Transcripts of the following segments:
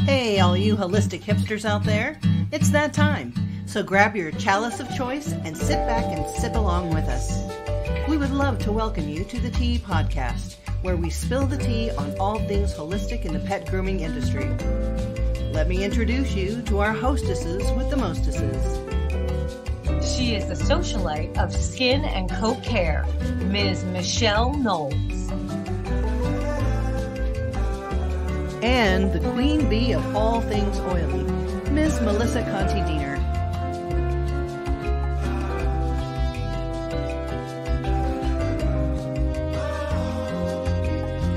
Hey, all you holistic hipsters out there, it's that time. So grab your chalice of choice and sit back and sip along with us. We would love to welcome you to the Tea Podcast, where we spill the tea on all things holistic in the pet grooming industry. Let me introduce you to our hostesses with the mostesses. She is the socialite of skin and coat care, Ms. Michelle Knowles. And the queen bee of all things oily, Ms. Melissa Conti-Diener.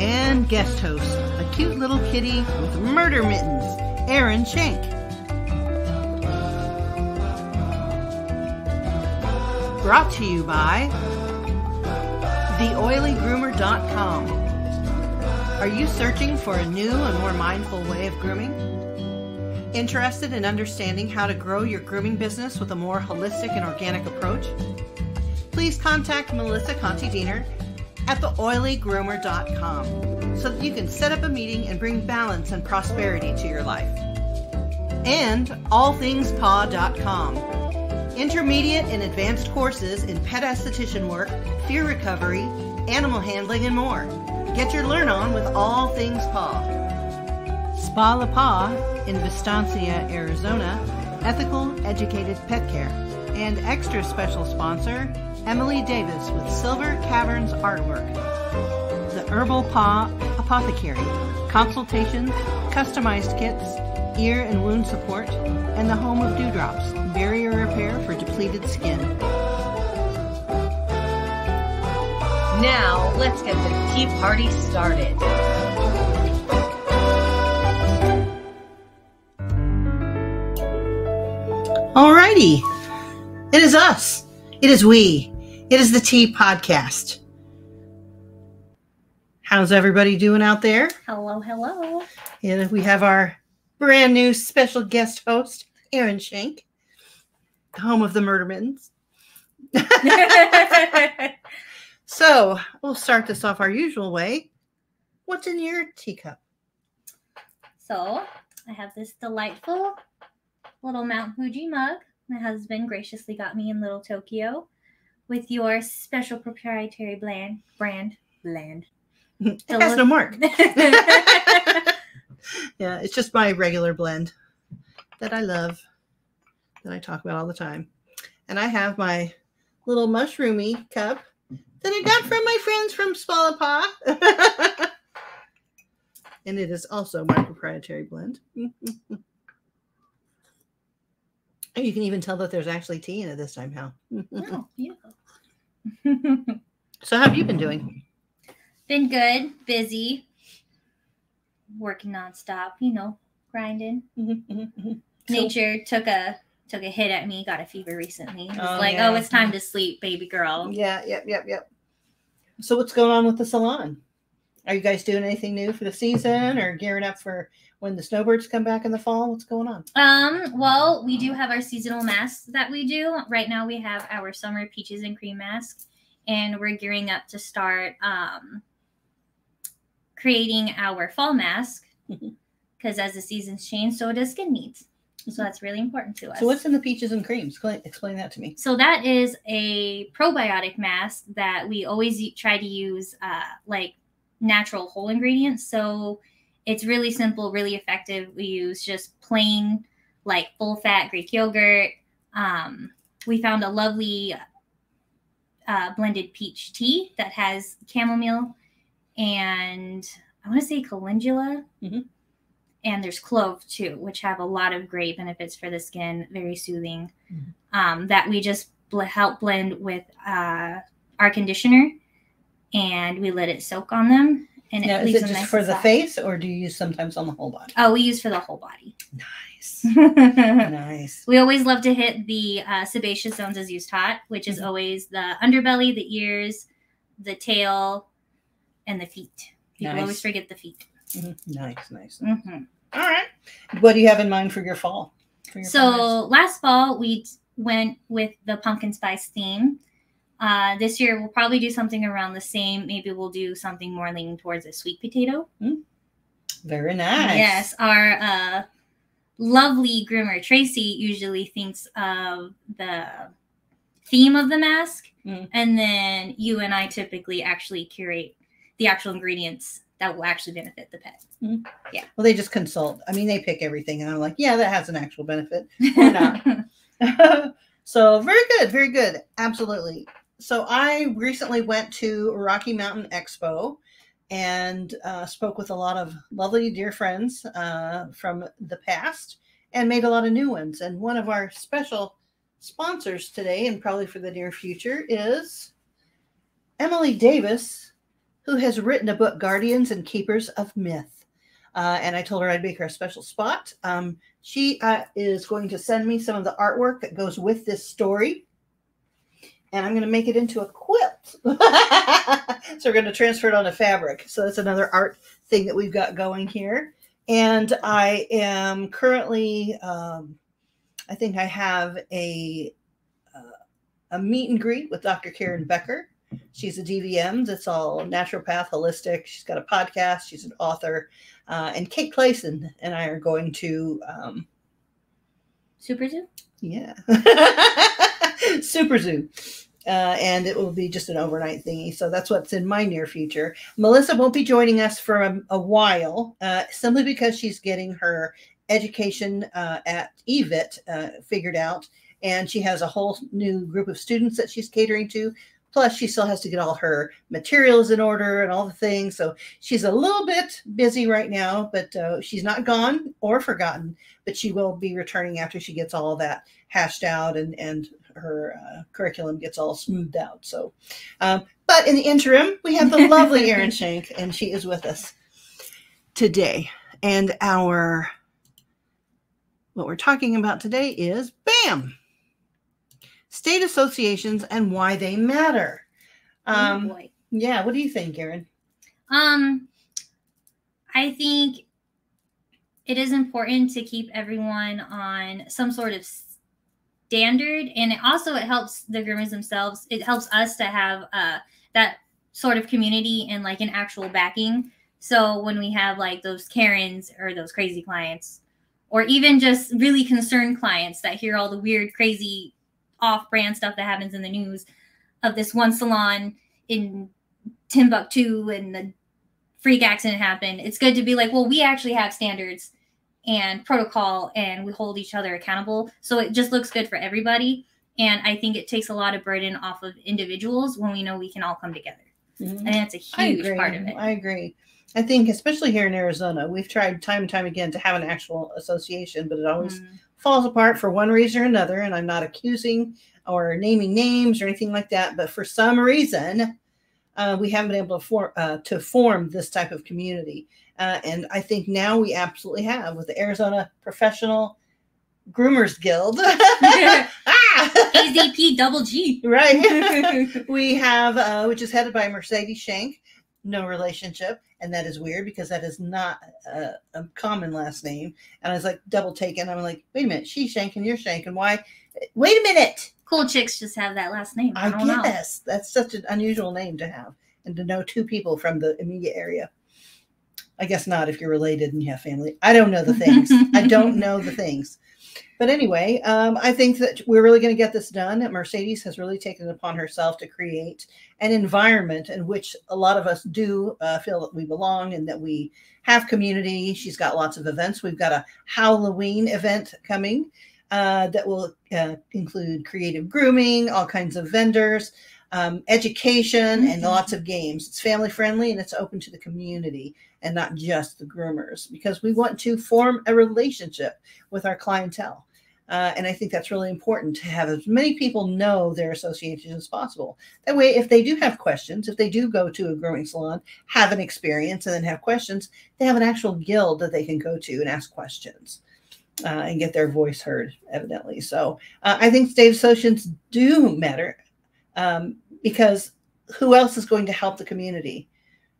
And guest host, a cute little kitty with murder mittens, Erin Shank. Brought to you by theoilygroomer.com. Are you searching for a new and more mindful way of grooming? Interested in understanding how to grow your grooming business with a more holistic and organic approach? Please contact Melissa Conti-Diener at theoilygroomer.com so that you can set up a meeting and bring balance and prosperity to your life. And allthingspaw.com. Intermediate and advanced courses in pet esthetician work, fear recovery, animal handling, and more. Get your learn on with All Things Paw. Spa La Paw in Vistancia, Arizona, ethical, educated pet care. And extra special sponsor, Emily Davis with Silver Caverns Artwork. The Herbal Paw Apothecary, consultations, customized kits, ear and wound support, and the home of Dewdrops, barrier repair for depleted skin. Now, let's get the tea party started. Alrighty. It is us. It is we. It is the Tea Podcast. How's everybody doing out there? Hello, hello. And we have our brand new special guest host, Erin Shank, the home of the murder mittens. So, we'll start this off our usual way. What's in your teacup? So, I have this delightful little Mount Fuji mug my husband graciously got me in Little Tokyo with your special proprietary brand. It has no mark. Yeah, it's just my regular blend that I love, that I talk about all the time. And I have my little mushroomy cup that I got from my friends from Spa La Paw. And it is also my proprietary blend. And you can even tell that there's actually tea in it this time, Hal. Oh, yeah. So how have you been doing? Been good, busy, working nonstop, grinding. Nature took a hit at me, got a fever recently. It was oh, it's time to sleep, baby girl. Yeah, yep. So what's going on with the salon? Are you guys doing anything new for the season or gearing up for when the snowbirds come back in the fall? What's going on? Well, we do have our seasonal masks that we do. Right now we have our summer peaches and cream mask, and we're gearing up to start creating our fall mask because as the seasons change, so does skin needs. So that's really important to us. So what's in the peaches and creams? Explain that to me. So that is a probiotic mask that we always try to use like natural whole ingredients. So it's really simple, really effective. We use just plain like full fat Greek yogurt. We found a lovely blended peach tea that has chamomile and I want to say calendula. And there's clove too, which have a lot of great benefits for the skin, very soothing, that we just help blend with our conditioner, and we let it soak on them. And now, it leaves is it them just nice for and the soft. face, or do you use sometimes on the whole body? Oh, we use for the whole body. Nice. Nice. We always love to hit the sebaceous zones as used hot, which is always the underbelly, the ears, the tail, and the feet. People always forget the feet. Nice. All right. What do you have in mind for your fall? Last fall, we went with the pumpkin spice theme. This year, we'll probably do something around the same. Maybe we'll do something more leaning towards a sweet potato. Very nice. Yes, our lovely groomer Tracy usually thinks of the theme of the mask, and then you and I typically actually curate the actual ingredients that will actually benefit the pet. Yeah. Well, they just consult. I mean, they pick everything, and I'm like, yeah, that has an actual benefit or not. So very good, very good. Absolutely. So I recently went to Rocky Mountain Expo and spoke with a lot of lovely dear friends from the past and made a lot of new ones. And one of our special sponsors today, and probably for the near future, is Emily Davis, who has written a book, Guardians and Keepers of Myth. And I told her I'd make her a special spot. She is going to send me some of the artwork that goes with this story. And I'm going to make it into a quilt. So we're going to transfer it onto fabric. So that's another art thing that we've got going here. And I am currently, I think I have a meet and greet with Dr. Karen Becker. She's a DVM. That's all naturopath, holistic. She's got a podcast. She's an author. And Kate Clayson and I are going to Super Zoo? Yeah. Super Zoo. And it will be just an overnight thingy. So that's what's in my near future. Melissa won't be joining us for a while, simply because she's getting her education at EVIT figured out. And she has a whole new group of students that she's catering to. Plus, she still has to get all her materials in order and all the things. So she's a little bit busy right now, but she's not gone or forgotten. But she will be returning after she gets all of that hashed out and her curriculum gets all smoothed out. So, but in the interim, we have the lovely Erin Shank, and she is with us today. And what we're talking about today is BAM! State associations and why they matter. Oh boy. Yeah, what do you think, Erin? I think it is important to keep everyone on some sort of standard, and it helps the groomers themselves. It helps us to have that sort of community and like an actual backing. So when we have like those Karens or those crazy clients, or even just really concerned clients that hear all the weird, crazy, off-brand stuff that happens in the news of this one salon in Timbuktu and the freak accident happened, it's good to be like, well, we actually have standards and protocol and we hold each other accountable. So it just looks good for everybody. And I think it takes a lot of burden off of individuals when we know we can all come together. Mm-hmm. And that's a huge part of it. I agree. I think especially here in Arizona, we've tried time and time again to have an actual association, but it always falls apart for one reason or another. And I'm not accusing or naming names or anything like that, but for some reason, we haven't been able to form this type of community. And I think now we absolutely have with the Arizona Professional Groomers Guild. AZP double G. Right. We have, which is headed by Mercedes Shank. No relationship. And that is weird because that is not a common last name. And I was like double taken. I'm like, wait a minute, she's Shank and you're Shank. And why? Wait a minute. Cool chicks just have that last name. I don't know. That's such an unusual name to have and to know two people from the immediate area. I guess not if you're related and you have family. I don't know the things. I don't know the things. But anyway, I think that we're really going to get this done. Mercedes has really taken it upon herself to create an environment in which a lot of us do feel that we belong and that we have community. She's got lots of events. We've got a Halloween event coming that will include creative grooming, all kinds of vendors, education, and lots of games. It's family friendly and it's open to the community and not just the groomers, because we want to form a relationship with our clientele. And I think that's really important to have as many people know their association as possible. That way, if they do have questions, if they do go to a grooming salon, have an experience, and then have questions, they have an actual guild that they can go to and ask questions and get their voice heard, evidently. So I think state associations do matter because who else is going to help the community?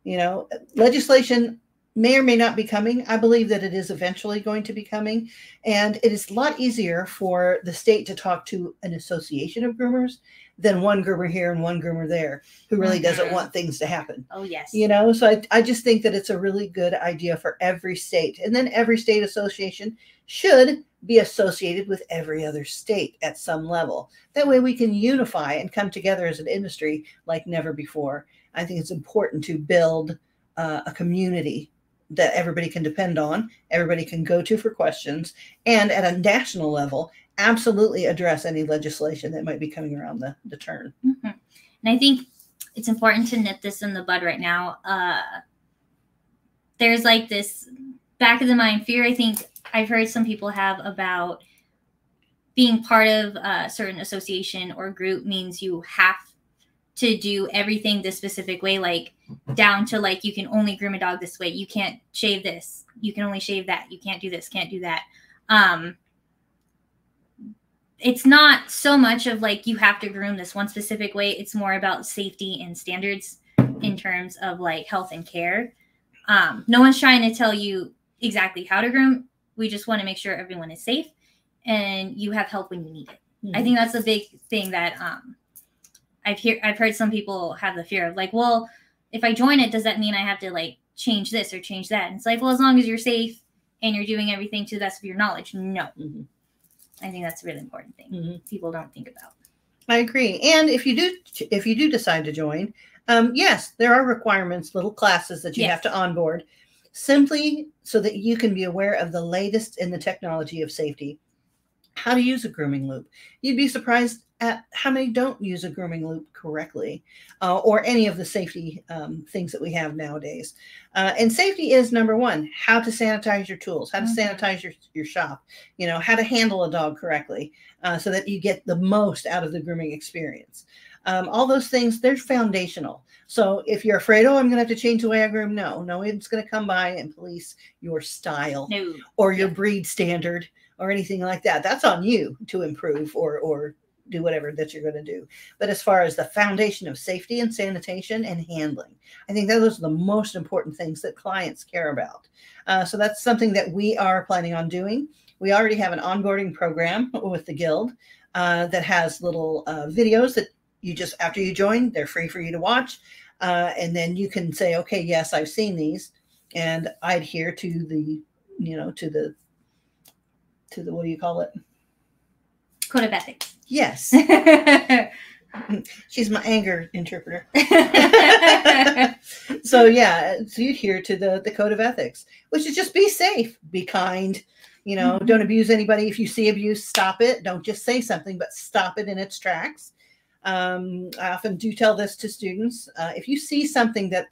You know, legislation may or may not be coming. I believe that it is eventually going to be coming. And it is a lot easier for the state to talk to an association of groomers than one groomer here and one groomer there who really doesn't want things to happen. Oh, yes. So I just think that it's a really good idea for every state. And then every state association should be associated with every other state at some level. That way we can unify and come together as an industry like never before. I think it's important to build a community that everybody can depend on, everybody can go to for questions, and at a national level, absolutely address any legislation that might be coming around the turn. Mm-hmm. And I think it's important to nip this in the bud right now. There's like this back of the mind fear I think I've heard some people have about being part of a certain association or group means you have to do everything this specific way, like down to like you can only groom a dog this way, you can't shave this, you can only shave that, you can't do this, can't do that. It's not so much of like you have to groom this one specific way. It's more about safety and standards in terms of like health and care. No one's trying to tell you exactly how to groom. We just want to make sure everyone is safe and you have help when you need it. Mm-hmm. I think that's a big thing that I've heard some people have the fear of like, well, if I join it, does that mean I have to like change this or change that? And it's like, well, as long as you're safe and you're doing everything to the best of your knowledge, no. Mm-hmm. I think that's a really important thing people don't think about. I agree. And if you do decide to join, yes, there are requirements, little classes that you have to onboard, simply so that you can be aware of the latest in the technology of safety, how to use a grooming loop. You'd be surprised at how many don't use a grooming loop correctly, or any of the safety things that we have nowadays. And safety is number one: how to sanitize your tools, how to sanitize your shop, how to handle a dog correctly, so that you get the most out of the grooming experience. All those things, they're foundational. So if you're afraid, I'm going to have to change the way I groom, no, it's going to come by and police your style or your breed standard or anything like that. That's on you to improve or do whatever that you're going to do. But as far as the foundation of safety and sanitation and handling, I think those are the most important things that clients care about. So that's something that we are planning on doing. We already have an onboarding program with the Guild that has little videos that you just, after you join, they're free for you to watch. And then you can say, okay, yes, I've seen these, and I adhere to the, to the, what do you call it? Code of ethics. Yes. She's my anger interpreter. So you adhere to the code of ethics, which is just be safe, be kind, don't abuse anybody. If you see abuse, stop it. Don't just say something, but stop it in its tracks. I often do tell this to students. If you see something that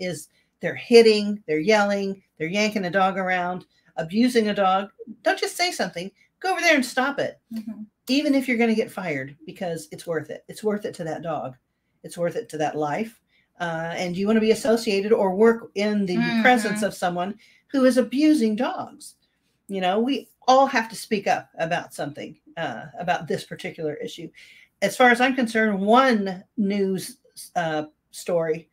they're hitting, they're yelling, they're yanking a dog around, abusing a dog, don't just say something. Go over there and stop it. Mm-hmm. Even if you're going to get fired, because it's worth it. It's worth it to that dog. It's worth it to that life. And you want to be associated or work in the presence of someone who is abusing dogs. We all have to speak up about something, about this particular issue. As far as I'm concerned, one news story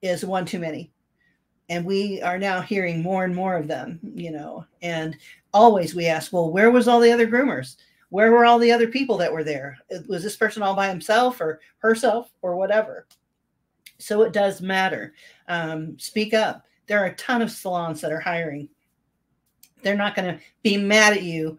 is one too many. And we are now hearing more and more of them, and always we ask, well, where was all the other groomers? Where were all the other people that were there? Was this person all by himself or herself or whatever? So it does matter. Speak up. There are a ton of salons that are hiring. They're not going to be mad at you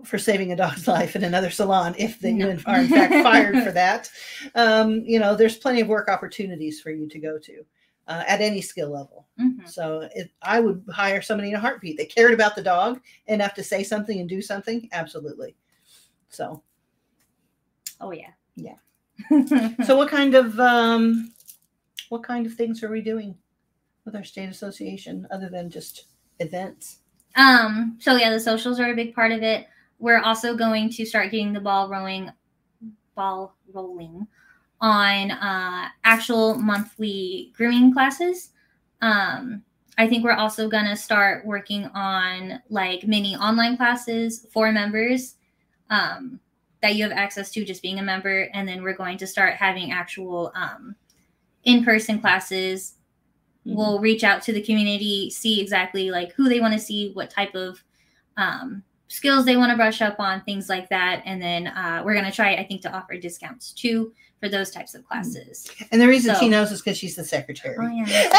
for saving a dog's life in another salon if you are in fact fired for that. There's plenty of work opportunities for you to go to at any skill level. Mm-hmm. So I would hire somebody in a heartbeat that cared about the dog enough to say something and do something. Absolutely. So. Oh yeah. Yeah. So what kind of things are we doing with our state association other than just events? So yeah, the socials are a big part of it. We're also going to start getting the ball rolling on actual monthly grooming classes. I think we're also going to start working on like mini online classes for members that you have access to just being a member. And then we're going to start having actual in-person classes will reach out to the community, see exactly like who they want to see, what type of skills they want to brush up on, things like that. And then we're going to try, I think, to offer discounts too for those types of classes. And the reason she knows is because she's the secretary. Oh, yeah.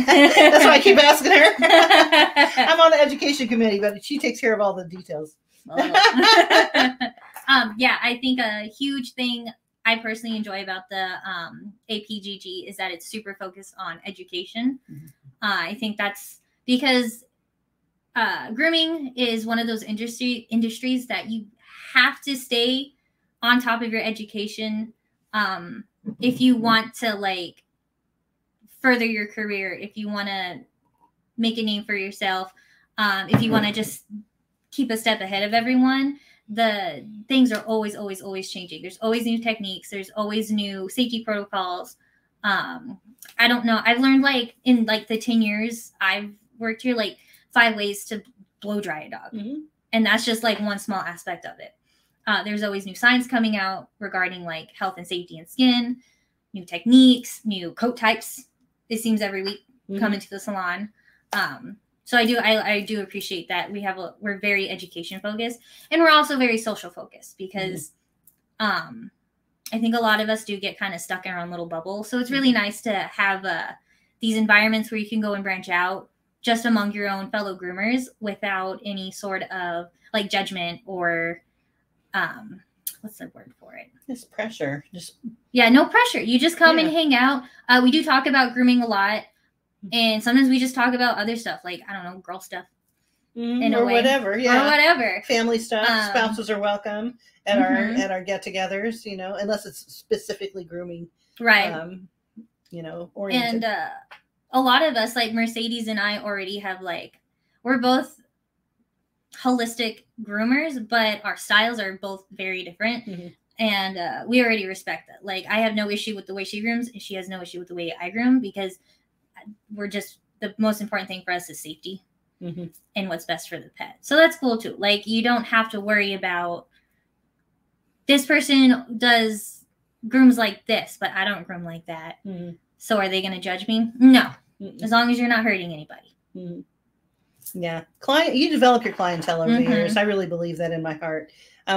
That's why I keep asking her. I'm on the education committee, but she takes care of all the details. Yeah, I think a huge thing I personally enjoy about the APGG is that it's super focused on education. I think that's because grooming is one of those industries that you have to stay on top of your education if you want to like further your career, if you want to make a name for yourself, if you want to just keep a step ahead of everyone. The things are always changing. There's always new techniques. There's always new safety protocols. I don't know. I've learned like in like the 10 years I've worked here, like 5 ways to blow dry a dog. And that's just like one small aspect of it. There's always new science coming out regarding like health and safety and skin, new techniques, new coat types. It seems every week coming to the salon. So I do appreciate that we're very education focused, and we're also very social focused because I think a lot of us do get kind of stuck in our own little bubble. So it's really nice to have these environments where you can go and branch out just among your own fellow groomers without any sort of like judgment or what's the word for it? Just pressure. No pressure. You just come and hang out. We do talk about grooming a lot. And sometimes we just talk about other stuff, like, I don't know, girl stuff. Or whatever. Yeah. Or whatever. Family stuff. Spouses are welcome at our get-togethers, you know, unless it's specifically grooming. Right. You know, oriented. And a lot of us, like Mercedes and I already have like, we're both holistic groomers, but our styles are both very different. And we already respect that. Like, I have no issue with the way she grooms, and she has no issue with the way I groom, because we're just, the most important thing for us is safety and what's best for the pet. So that's cool too. Like, you don't have to worry about this person does grooms like this, but I don't groom like that. So are they going to judge me? No, as long as you're not hurting anybody. Yeah. You develop your clientele over the years. I really believe that in my heart.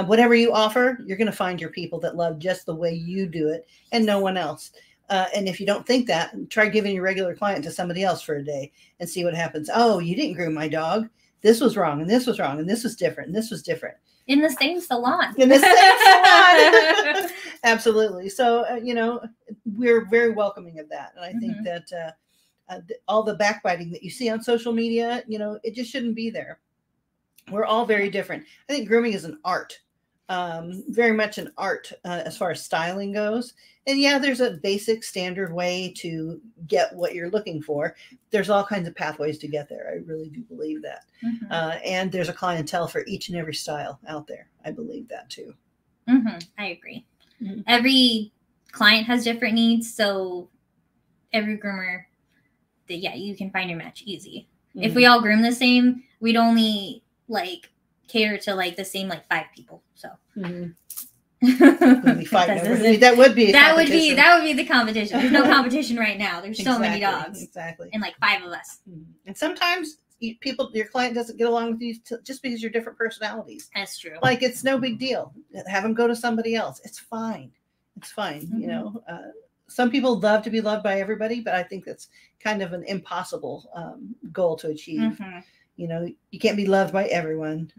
Whatever you offer, you're going to find your people that love just the way you do it and no one else. And if you don't think that, try giving your regular client to somebody else for a day and see what happens. Oh, you didn't groom my dog. This was wrong, and this was wrong, and this was different, and this was different. In the same salon. In the same salon. Absolutely. So, you know, we're very welcoming of that. And I think that all the backbiting that you see on social media, you know, it just shouldn't be there. We're all very different. I think grooming is an art. Very much an art as far as styling goes. And yeah, there's a basic standard way to get what you're looking for. There's all kinds of pathways to get there. I really do believe that. And there's a clientele for each and every style out there. I believe that too. I agree. Every client has different needs. So every groomer, you can find your match easy. If we all groom the same, we'd only like cater to like the same like 5 people. So that would be the competition. There's no competition right now. There's so many dogs. And like 5 of us. And sometimes your client doesn't get along with you just because you're different personalities. That's true. Like, it's no big deal. Have them go to somebody else. It's fine. It's fine. You know, some people love to be loved by everybody, but I think that's kind of an impossible goal to achieve. You know, you can't be loved by everyone.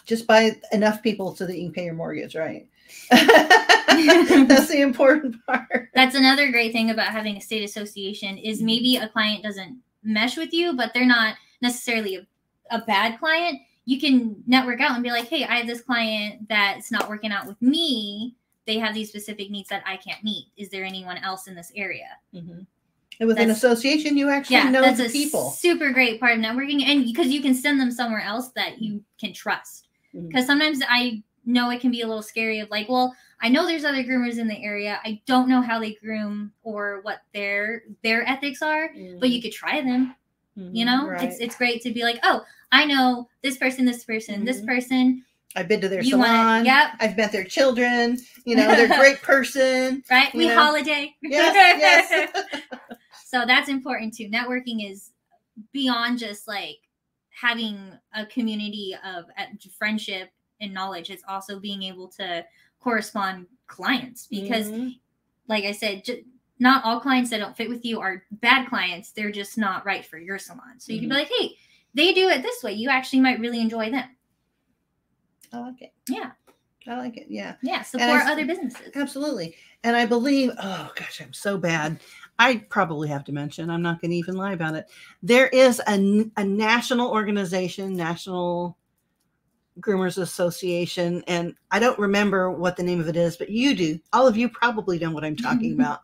Just by enough people so that you can pay your mortgage, right? That's the important part. That's another great thing about having a state association is maybe a client doesn't mesh with you, but they're not necessarily a bad client. You can network out and be like, hey, I have this client that's not working out with me. They have these specific needs that I can't meet. Is there anyone else in this area? And with an association, you actually know the people. Super great part of networking, and because you can send them somewhere else that you can trust. Because sometimes I know it can be a little scary of like, well, I know there's other groomers in the area. I don't know how they groom or what their ethics are, but you could try them. You know, it's great to be like, oh, I know this person, this person, this person. I've been to their salon. I've met their children. You know, they're a great person. Right? We holiday. Yes. So that's important too. Networking is beyond just like having a community of friendship and knowledge. It's also being able to correspond clients, because like I said, not all clients that don't fit with you are bad clients. They're just not right for your salon. So you can be like, hey, they do it this way. You actually might really enjoy them. I like it. Yeah. I like it. Yeah. Yeah. Support other businesses. Absolutely. And I believe, oh gosh, I'm so bad. I probably have to mention, I'm not going to even lie about it. There is a national organization, National Groomers Association, and I don't remember what the name of it is, but you do. All of you probably know what I'm talking about.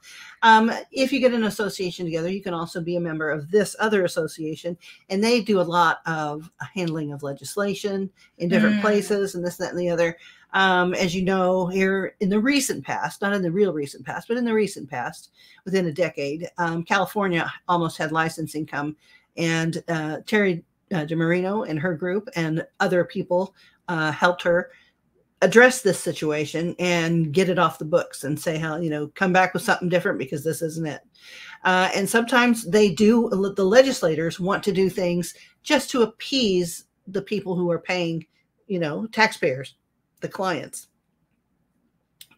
If you get an association together, you can also be a member of this other association, and they do a lot of handling of legislation in different places and this, that, and the other. As you know, here in the recent past, not in the real recent past, but in the recent past, within a decade, California almost had licensing come, and Terry DeMarino and her group and other people helped her address this situation and get it off the books and say how, come back with something different because this isn't it. And sometimes they do, the legislators want to do things just to appease the people who are paying, taxpayers, the clients.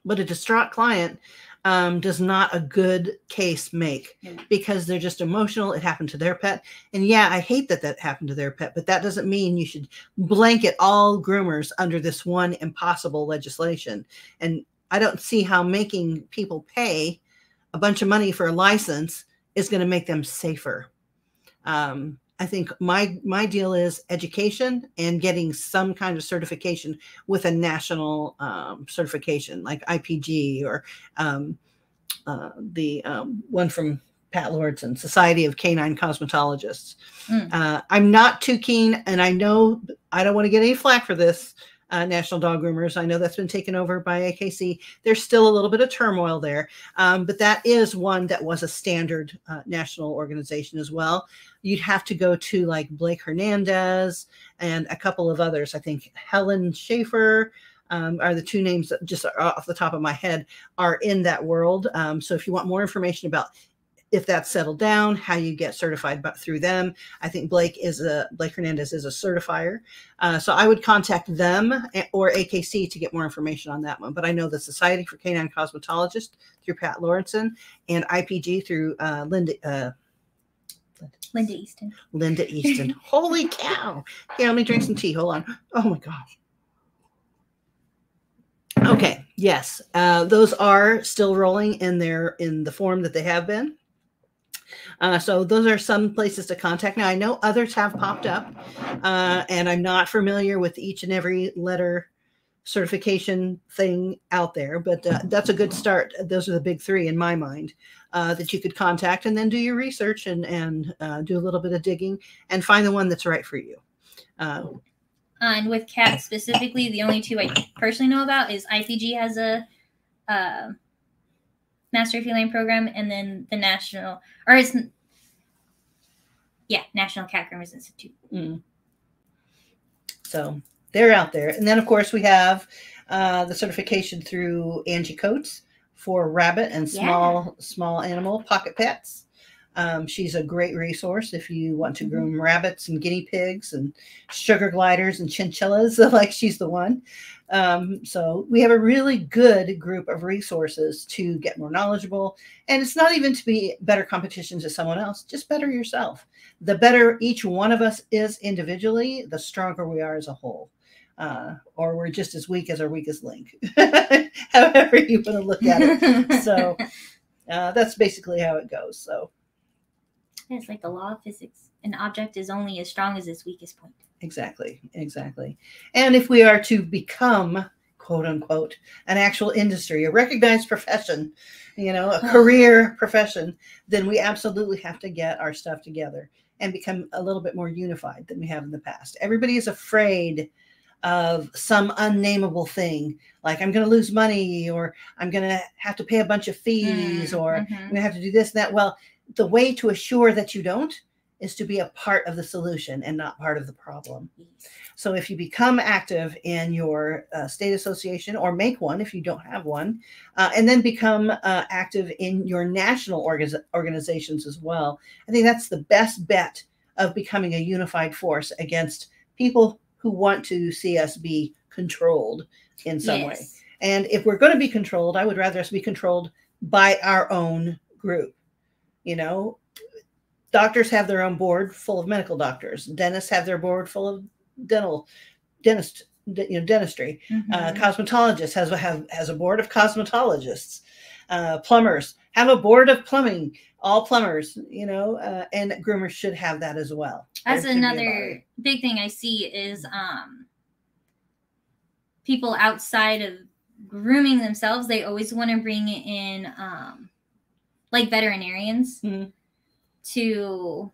But a distraught client does not a good case make, because they're just emotional. It happened to their pet. And yeah, I hate that happened to their pet, but that doesn't mean you should blanket all groomers under this one impossible legislation. And I don't see how making people pay a bunch of money for a license is going to make them safer. I think my deal is education and getting some kind of certification with a national certification like IPG or the one from Pat Lordson, Society of Canine Cosmetologists. I'm not too keen, and I know I don't want to get any flack for this, National Dog Groomers. I know that's been taken over by AKC. There's still a little bit of turmoil there, but that is one that was a standard national organization as well. You'd have to go to like Blake Hernandez and a couple of others. I think Helen Schaefer are the two names that just off the top of my head are in that world. So if you want more information about if that's settled down, how you get certified through them, I think Blake Hernandez is a certifier. So I would contact them or AKC to get more information on that one. But I know the Society for Canine Cosmetologists through Pat Lawrenson and IPG through Linda Easton. Linda Easton. Holy cow. Here, let me drink some tea. Hold on. Oh my gosh. Okay. Yes. Those are still rolling in the form that they have been. So those are some places to contact. Now, I know others have popped up, and I'm not familiar with each and every letter certification thing out there, but that's a good start. Those are the big three in my mind that you could contact, and then do your research and do a little bit of digging and find the one that's right for you. And with cats specifically, the only two I personally know about is IPG has a Master Feline Program, and then the National Cat Groomers Institute. So they're out there. And then, of course, we have the certification through Angie Coates for rabbit and small animal pocket pets. She's a great resource if you want to groom rabbits and guinea pigs and sugar gliders and chinchillas. Like, she's the one. So we have a really good group of resources to get more knowledgeable. And it's not even to be better competition to someone else, just better yourself. The better each one of us is individually, the stronger we are as a whole. Or we're just as weak as our weakest link, however you want to look at it. So that's basically how it goes. So it's like the law of physics. An object is only as strong as its weakest point. Exactly. And if we are to become, quote unquote, an actual industry, a recognized profession, a career profession, then we absolutely have to get our stuff together and become a little bit more unified than we have in the past. Everybody is afraid of some unnameable thing, like I'm going to lose money, or I'm going to have to pay a bunch of fees, or I'm going to have to do this and that. Well, the way to assure that you don't is to be a part of the solution and not part of the problem. So if you become active in your state association, or make one if you don't have one, and then become active in your national organizations as well, I think that's the best bet of becoming a unified force against people who want to see us be controlled in some way. And if we're going to be controlled, I would rather us be controlled by our own group. You know, doctors have their own board full of medical doctors. Dentists have their board full of dentistry. Cosmetologists has a board of cosmetologists. Plumbers have a board of plumbing, all plumbers, and groomers should have that as well. That's another big thing I see is people outside of grooming themselves, they always want to bring in like veterinarians to,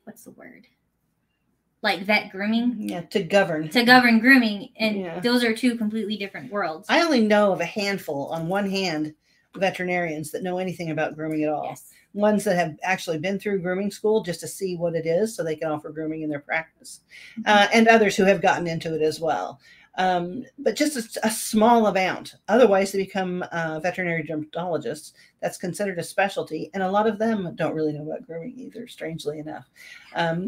what's the word? Like vet grooming? Yeah, to govern grooming. And those are two completely different worlds. I only know of a handful on one hand veterinarians that know anything about grooming at all. Yes. Ones that have actually been through grooming school just to see what it is so they can offer grooming in their practice. And others who have gotten into it as well. But just a small amount. Otherwise, they become veterinary dermatologists. That's considered a specialty. And a lot of them don't really know about grooming either, strangely enough.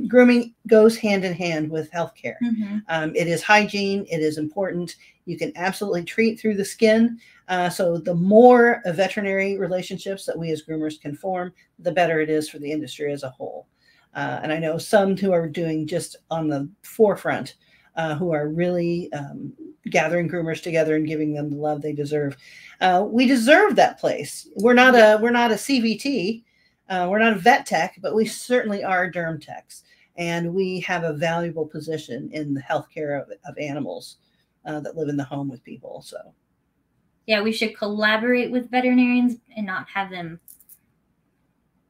Grooming goes hand in hand with healthcare. It is hygiene. It is important. You can absolutely treat through the skin. So the more veterinary relationships that we as groomers can form, the better it is for the industry as a whole. And I know some who are doing just on the forefront, who are really gathering groomers together and giving them the love they deserve. We deserve that place. We're not a CVT, we're not a vet tech, but we certainly are derm techs, and we have a valuable position in the healthcare of animals that live in the home with people. So, yeah, we should collaborate with veterinarians and not have them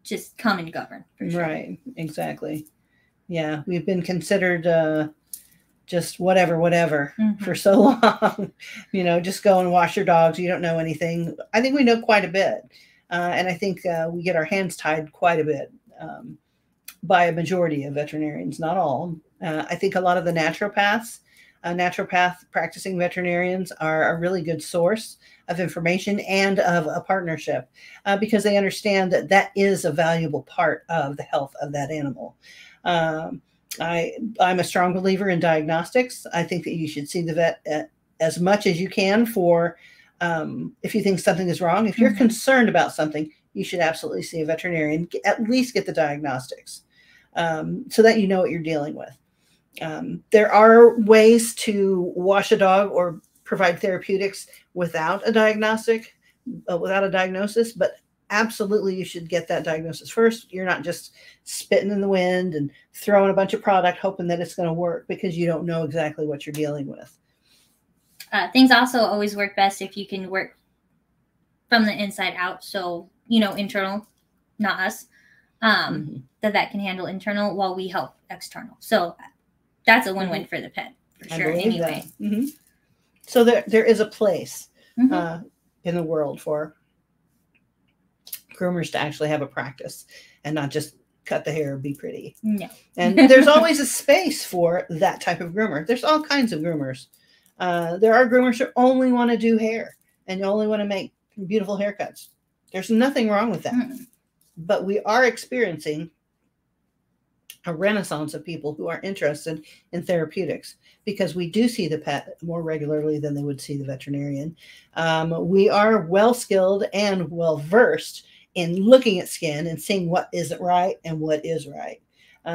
just come and govern. For sure. Right, exactly. Yeah, we've been considered just whatever for so long. Just go and wash your dogs. You don't know anything. I think we know quite a bit. And I think we get our hands tied quite a bit by a majority of veterinarians, not all. I think a lot of the naturopath practicing veterinarians are a really good source of information and of a partnership because they understand that that is a valuable part of the health of that animal. I'm a strong believer in diagnostics. I think that you should see the vet as much as you can for if you think something is wrong. If you're concerned about something, you should absolutely see a veterinarian, at least get the diagnostics so that you know what you're dealing with. There are ways to wash a dog or provide therapeutics without a diagnosis, but absolutely you should get that diagnosis first. You're not just spitting in the wind and throwing a bunch of product hoping that it's going to work because you don't know exactly what you're dealing with. Things also always work best if you can work from the inside out. So, internal, not us. The vet can handle internal while we help external. So that's a win-win for the pet, for sure, anyway. So there is a place in the world for groomers to actually have a practice and not just cut the hair and be pretty. No. And there's always a space for that type of groomer. There's all kinds of groomers. There are groomers who only want to do hair and only want to make beautiful haircuts. There's nothing wrong with that. But we are experiencing a renaissance of people who are interested in therapeutics because we do see the pet more regularly than they would see the veterinarian. We are well skilled and well versed in looking at skin and seeing what isn't right and what is right.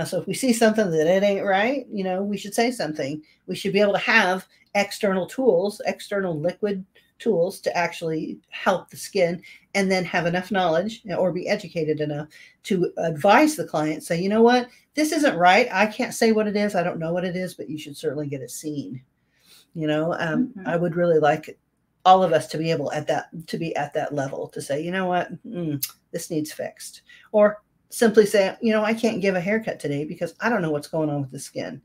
So if we see something that it ain't right, we should say something. We should be able to have external tools, external liquid tools to actually help the skin, and then have enough knowledge or be educated enough to advise the client, say, you know what, this isn't right. I can't say what it is. I don't know what it is, but you should certainly get it seen. I would really like all of us to be able to be at that level to say, you know what, this needs fixed. Or simply say, I can't give a haircut today because I don't know what's going on with the skin.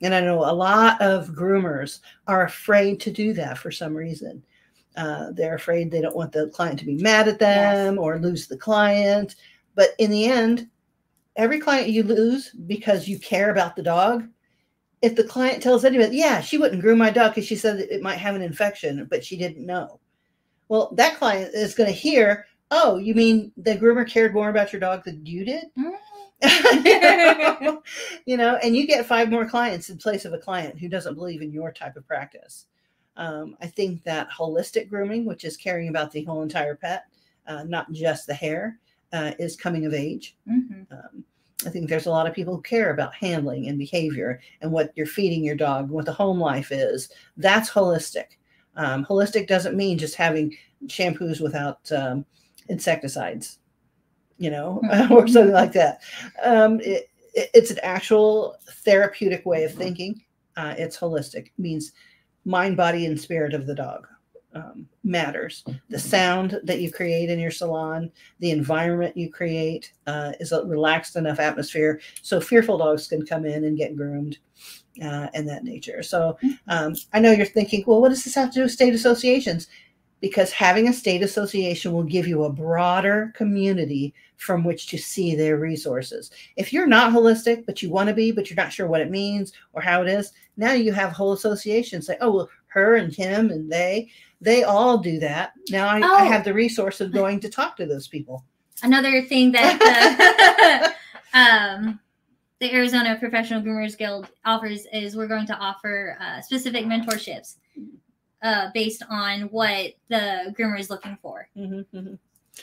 And I know a lot of groomers are afraid to do that for some reason. They're afraid they don't want the client to be mad at them or lose the client. But in the end, every client you lose because you care about the dog, if the client tells anybody, yeah, she wouldn't groom my dog because she said that it might have an infection, but she didn't know. Well, that client is going to hear, oh, you mean the groomer cared more about your dog than you did? You know, and you get 5 more clients in place of a client who doesn't believe in your type of practice. I think that holistic grooming, which is caring about the whole entire pet, not just the hair, is coming of age. I think there's a lot of people who care about handling and behavior and what you're feeding your dog, what the home life is. That's holistic. Holistic doesn't mean just having shampoos without insecticides, you know, or something like that. It's an actual therapeutic way of thinking. It's holistic. It means mind, body, and spirit of the dog matters. The sound that you create in your salon, the environment you create is a relaxed enough atmosphere so fearful dogs can come in and get groomed and that nature. So I know you're thinking, well, what does this have to do with state associations? Because having a state association will give you a broader community from which to see their resources. If you're not holistic, but you want to be, but you're not sure what it means or how it is, now you have whole associations say, oh, well, her and him and they all do that. Now I have the resource of going to talk to those people. Another thing that the Arizona Professional Groomers Guild offers is we're going to offer specific mentorships based on what the groomer is looking for.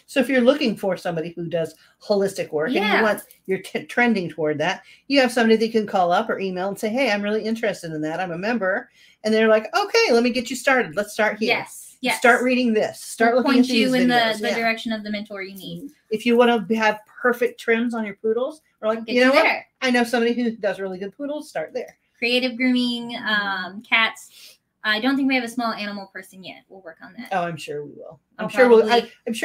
So if you're looking for somebody who does holistic work and you're trending toward that, you have somebody that you can call up or email and say, hey, I'm really interested in that. I'm a member. And they're like, okay, let me get you started. Let's start here. Yes. Start reading this. Start looking at these videos. Point you in the direction of the mentor you need. If you want to have perfect trims on your poodles, or like, you know what? I know somebody who does really good poodles. Start there. Creative grooming, cats. I don't think we have a small animal person yet. We'll work on that. Oh, I'm sure we will. I'm sure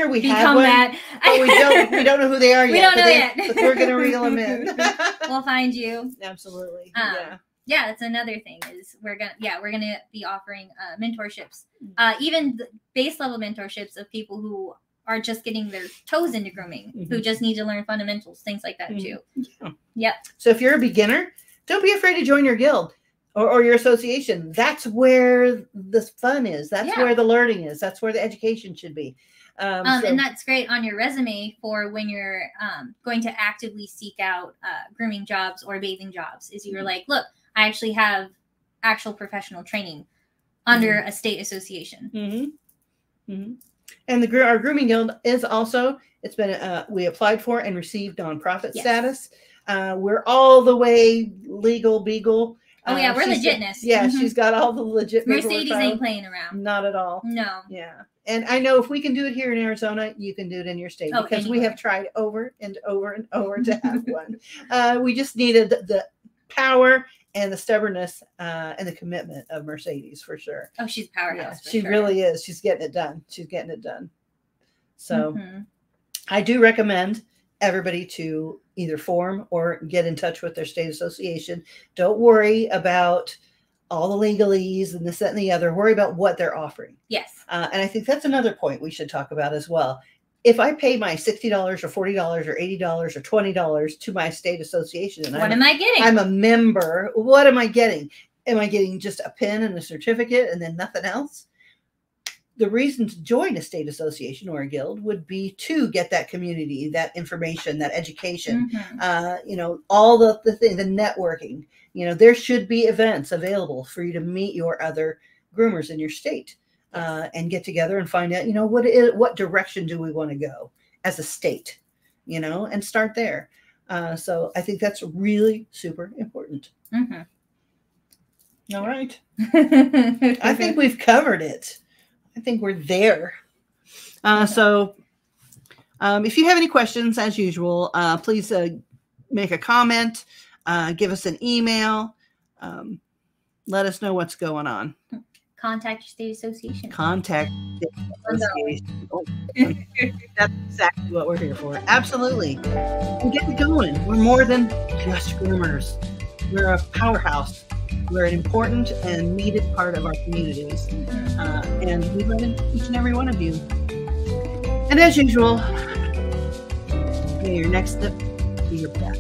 we have one. That. But we don't know who they are yet. We don't know yet. But we're gonna reel them in. We'll find you. Absolutely. Yeah, that's another thing is we're gonna be offering mentorships, even base level mentorships of people who are just getting their toes into grooming, who just need to learn fundamentals, things like that too. Yep. So if you're a beginner, don't be afraid to join your guild. Or your association. That's where the fun is. That's where the learning is. That's where the education should be. And that's great on your resume for when you're going to actively seek out grooming jobs or bathing jobs. Is you're like, look, I actually have actual professional training under a state association. And our grooming guild is also, it's been, we applied for and received nonprofit status. We're all the way legal beagle. Oh, yeah, we're legitness. Yeah, she's got all the legit. Mercedes ain't playing around. Not at all. No. Yeah. And I know if we can do it here in Arizona, you can do it in your state because we have tried over and over and over to have one. We just needed the power and the stubbornness and the commitment of Mercedes for sure. Oh, she's a powerhouse. Yeah, she really is. She's getting it done. So I do recommend everybody to either form or get in touch with their state association. Don't worry about all the legalese and this, that, and the other. Worry about what they're offering. Yes. And I think that's another point we should talk about as well. If I pay my $60 or $40 or $80 or $20 to my state association, and what am I getting? I'm a member. What am I getting? Am I getting just a pin and a certificate and then nothing else? The reason to join a state association or a guild would be to get that community, that information, that education, all the thing, the networking. There should be events available for you to meet your other groomers in your state and get together and find out, what direction do we want to go as a state, and start there. So I think that's really super important. All right. I think we've covered it. I think we're there. So if you have any questions, as usual, please make a comment, give us an email, let us know what's going on. Contact your state association. Contact the association. Oh, that's exactly what we're here for. Absolutely. And get it going. We're more than just groomers. We're a powerhouse. We're an important and needed part of our communities. And we love each and every one of you. And as usual, may your next step be your pet.